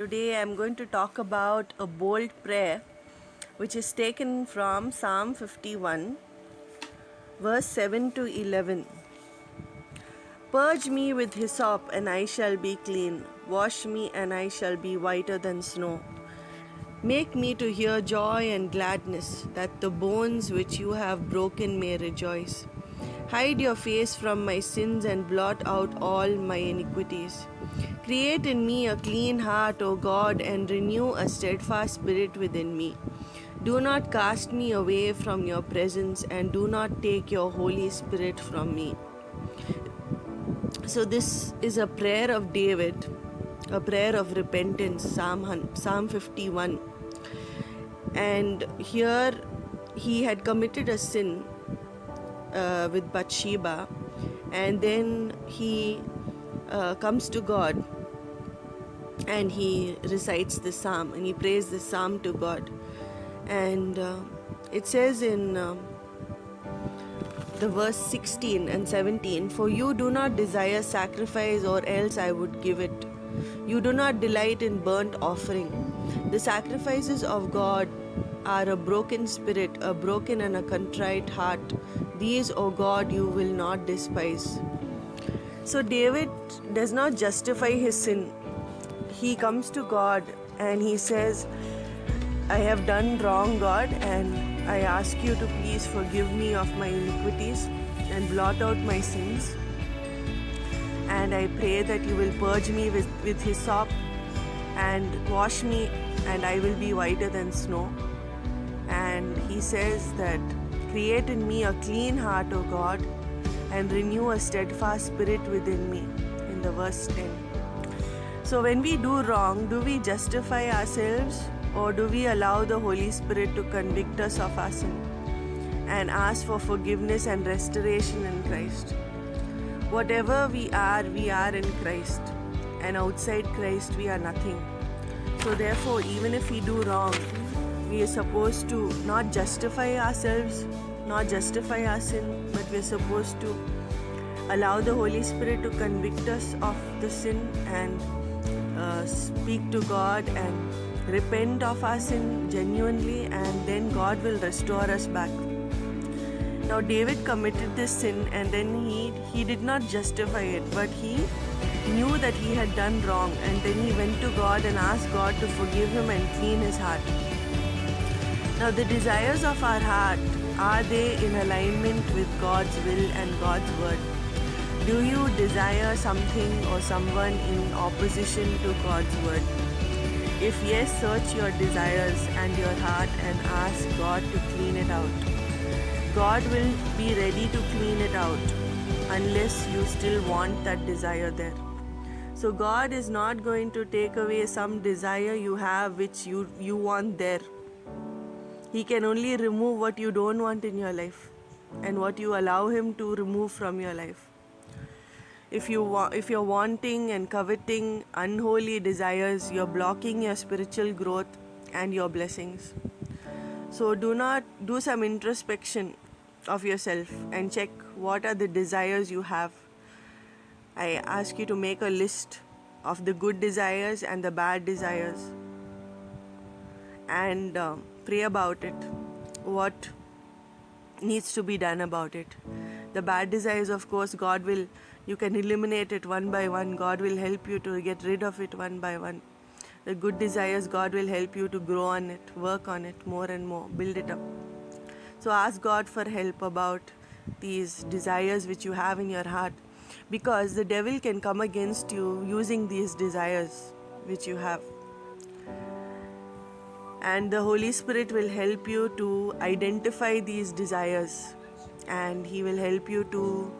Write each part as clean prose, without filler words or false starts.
Today I am going to talk about a bold prayer which is taken from Psalm 51, verse 7 to 11. Purge me with hyssop, and I shall be clean. Wash me, and I shall be whiter than snow. Make me to hear joy and gladness, that the bones which you have broken may rejoice. Hide your face from my sins and blot out all my iniquities. Create in me a clean heart, O God, and renew a steadfast spirit within me. Do not cast me away from your presence, and do not take your Holy Spirit from me. So this is a prayer of David, a prayer of repentance, Psalm 51. And here he had committed a sin with Bathsheba, and then he comes to God and he recites this psalm and he prays this psalm to God. And it says in the verse 16 and 17, "For you do not desire sacrifice, or else I would give it. You do not delight in burnt offering. The sacrifices of God are a broken spirit, a broken and a contrite heart. These, O God, you will not despise." So David does not justify his sin. He comes to God and he says, "I have done wrong, God, and I ask you to please forgive me of my iniquities and blot out my sins. And I pray that you will purge me with hyssop and wash me, and I will be whiter than snow." And he says that, "Create in me a clean heart, O God, and renew a steadfast spirit within me," in the verse 10. So when we do wrong, do we justify ourselves, or do we allow the Holy Spirit to convict us of our sin and ask for forgiveness and restoration in Christ? Whatever we are in Christ, and outside Christ we are nothing. So therefore, even if we do wrong, we are supposed to not justify ourselves, not justify our sin, but we're supposed to allow the Holy Spirit to convict us of the sin and speak to God and repent of our sin genuinely, and then God will restore us back. Now David committed this sin, and then he did not justify it, but he knew that he had done wrong, and then he went to God and asked God to forgive him and clean his heart. Now the desires of our heart, are they in alignment with God's will and God's word? Do you desire something or someone in opposition to God's word? If yes, search your desires and your heart and ask God to clean it out. God will be ready to clean it out unless you still want that desire there. So God is not going to take away some desire you have which you want there. He can only remove what you don't want in your life and what you allow Him to remove from your life. If you're wanting and coveting unholy desires, you're blocking your spiritual growth and your blessings. So do some introspection of yourself and check what are the desires you have. I ask you to make a list of the good desires and the bad desires, and pray about it, what needs to be done about it. The bad desires, of course, you can eliminate it one by one. God will help you to get rid of it one by one. The good desires, God will help you to grow on it, work on it more and more, build it up. So ask God for help about these desires which you have in your heart, because the devil can come against you using these desires which you have. And the Holy Spirit will help you to identify these desires, and He will help you to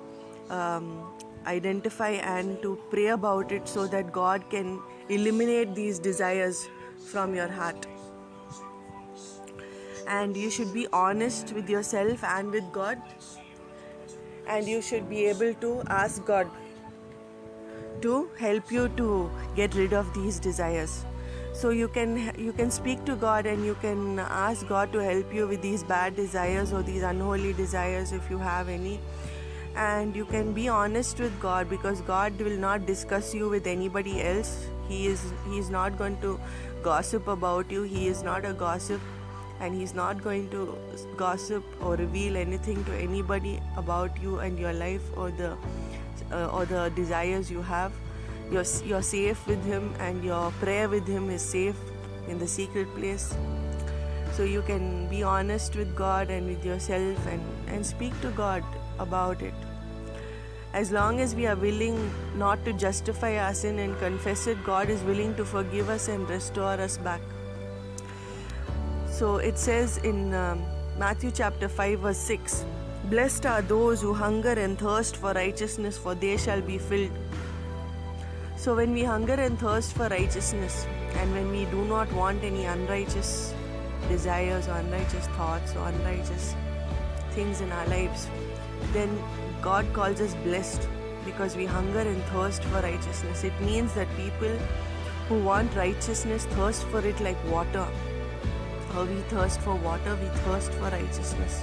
identify and to pray about it so that God can eliminate these desires from your heart. And you should be honest with yourself and with God, and you should be able to ask God to help you to get rid of these desires. So you can speak to God and you can ask God to help you with these bad desires or these unholy desires if you have any. And you can be honest with God, because God will not discuss you with anybody else. He is not going to gossip about you. He is not a gossip, and He's not going to gossip or reveal anything to anybody about you and your life or the desires you have. You're safe with Him, and your prayer with Him is safe in the secret place. So you can be honest with God and with yourself and speak to God about it. As long as we are willing not to justify our sin and confess it, God is willing to forgive us and restore us back. So it says in Matthew chapter 5 verse 6, "Blessed are those who hunger and thirst for righteousness, for they shall be filled." So when we hunger and thirst for righteousness, and when we do not want any unrighteous desires or unrighteous thoughts or unrighteous things in our lives, then God calls us blessed, because we hunger and thirst for righteousness. It means that people who want righteousness thirst for it like water. How we thirst for water, we thirst for righteousness.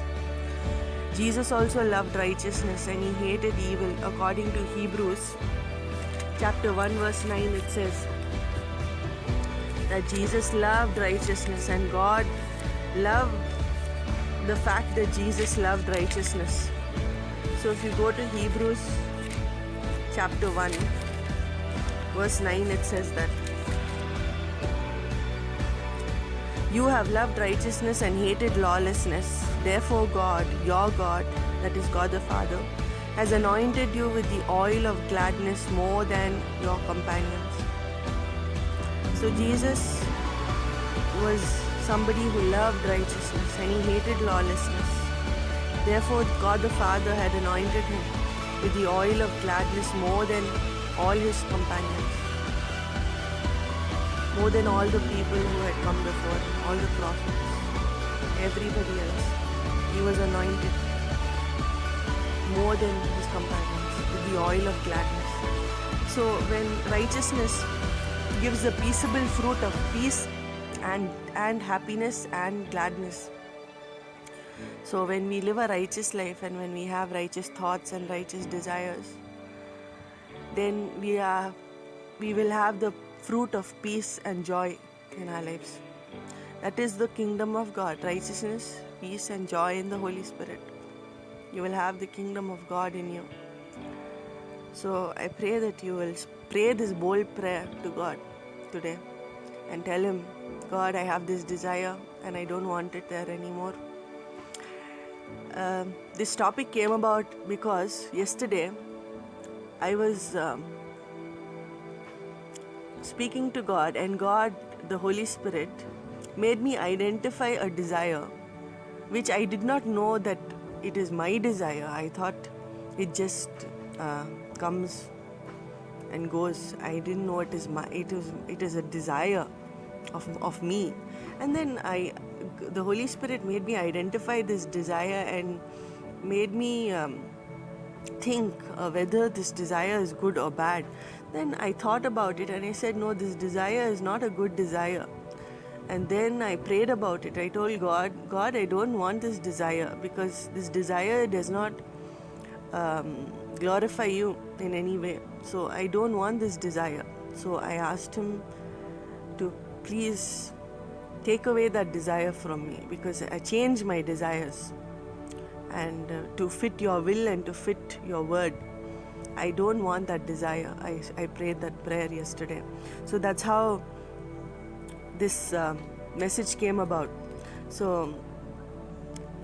Jesus also loved righteousness and He hated evil. According to Hebrews chapter 1 verse 9, it says that Jesus loved righteousness, and God loved the fact that Jesus loved righteousness. So if you go to Hebrews chapter 1 verse 9, it says that you have loved righteousness and hated lawlessness. Therefore God, your God, that is God the Father, has anointed you with the oil of gladness more than your companions. So Jesus was somebody who loved righteousness and He hated lawlessness. Therefore God the Father had anointed Him with the oil of gladness more than all His companions, more than all the people who had come before Him, all the prophets, everybody else. He was anointed more than His companions with the oil of gladness. So when righteousness gives the peaceable fruit of peace and happiness and gladness. So when we live a righteous life and when we have righteous thoughts and righteous desires, then we will have the fruit of peace and joy in our lives. That is the kingdom of God, righteousness, peace and joy in the Holy Spirit. You will have the kingdom of God in you. So I pray that you will pray this bold prayer to God today and tell Him, God, I have this desire and I don't want it there anymore. This topic came about because yesterday I was speaking to God, and God, the Holy Spirit, made me identify a desire which I did not know that it is my desire. I thought it just comes and goes. I didn't know it is a desire of me. And then the Holy Spirit made me identify this desire and made me think whether this desire is good or bad. Then I thought about it and I said, no, this desire is not a good desire. And then I prayed about it. I told God, I don't want this desire, because this desire does not glorify you in any way. So I don't want this desire. So I asked Him to please take away that desire from me, because I change my desires and to fit your will and to fit your word. I don't want that desire. I prayed that prayer yesterday. So that's how this message came about. So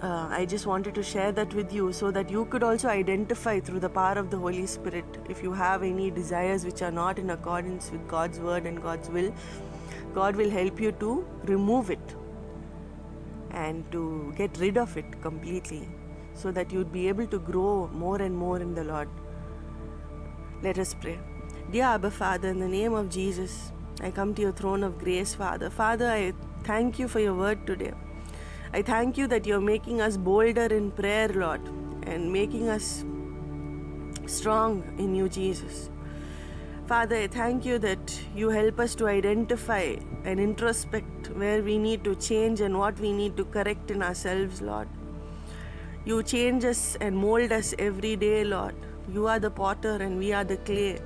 I just wanted to share that with you so that you could also identify through the power of the Holy Spirit if you have any desires which are not in accordance with God's word and God's will. God will help you to remove it and to get rid of it completely, so that you'd be able to grow more and more in the Lord. Let us pray. Dear Abba Father, in the name of Jesus, I come to your throne of grace, Father. Father, I thank you for your word today. I thank you that you're making us bolder in prayer, Lord, and making us strong in you, Jesus. Father, I thank you that you help us to identify and introspect where we need to change and what we need to correct in ourselves, Lord. You change us and mold us every day, Lord. You are the potter and we are the clay.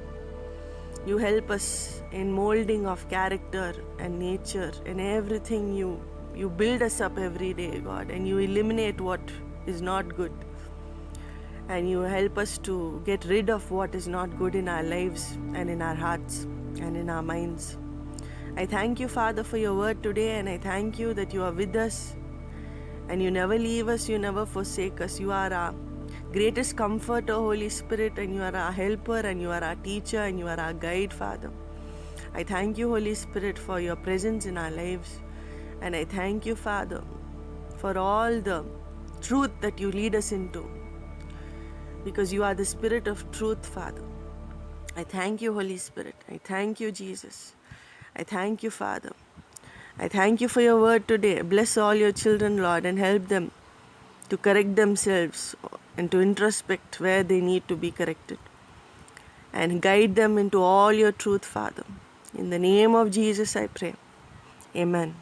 You help us in molding of character and nature and everything. You build us up every day, God, and you eliminate what is not good. And you help us to get rid of what is not good in our lives and in our hearts and in our minds. I thank you, Father, for your word today, and I thank you that you are with us and you never leave us, you never forsake us. You are our greatest comforter, Holy Spirit, and you are our helper, and you are our teacher, and you are our guide, Father. I thank you, Holy Spirit, for your presence in our lives, and I thank you, Father, for all the truth that you lead us into, because you are the Spirit of truth, Father. I thank you, Holy Spirit. I thank you, Jesus. I thank you, Father. I thank you for your word today. Bless all your children, Lord, and help them to correct themselves and to introspect where they need to be corrected. And guide them into all your truth, Father. In the name of Jesus, I pray. Amen.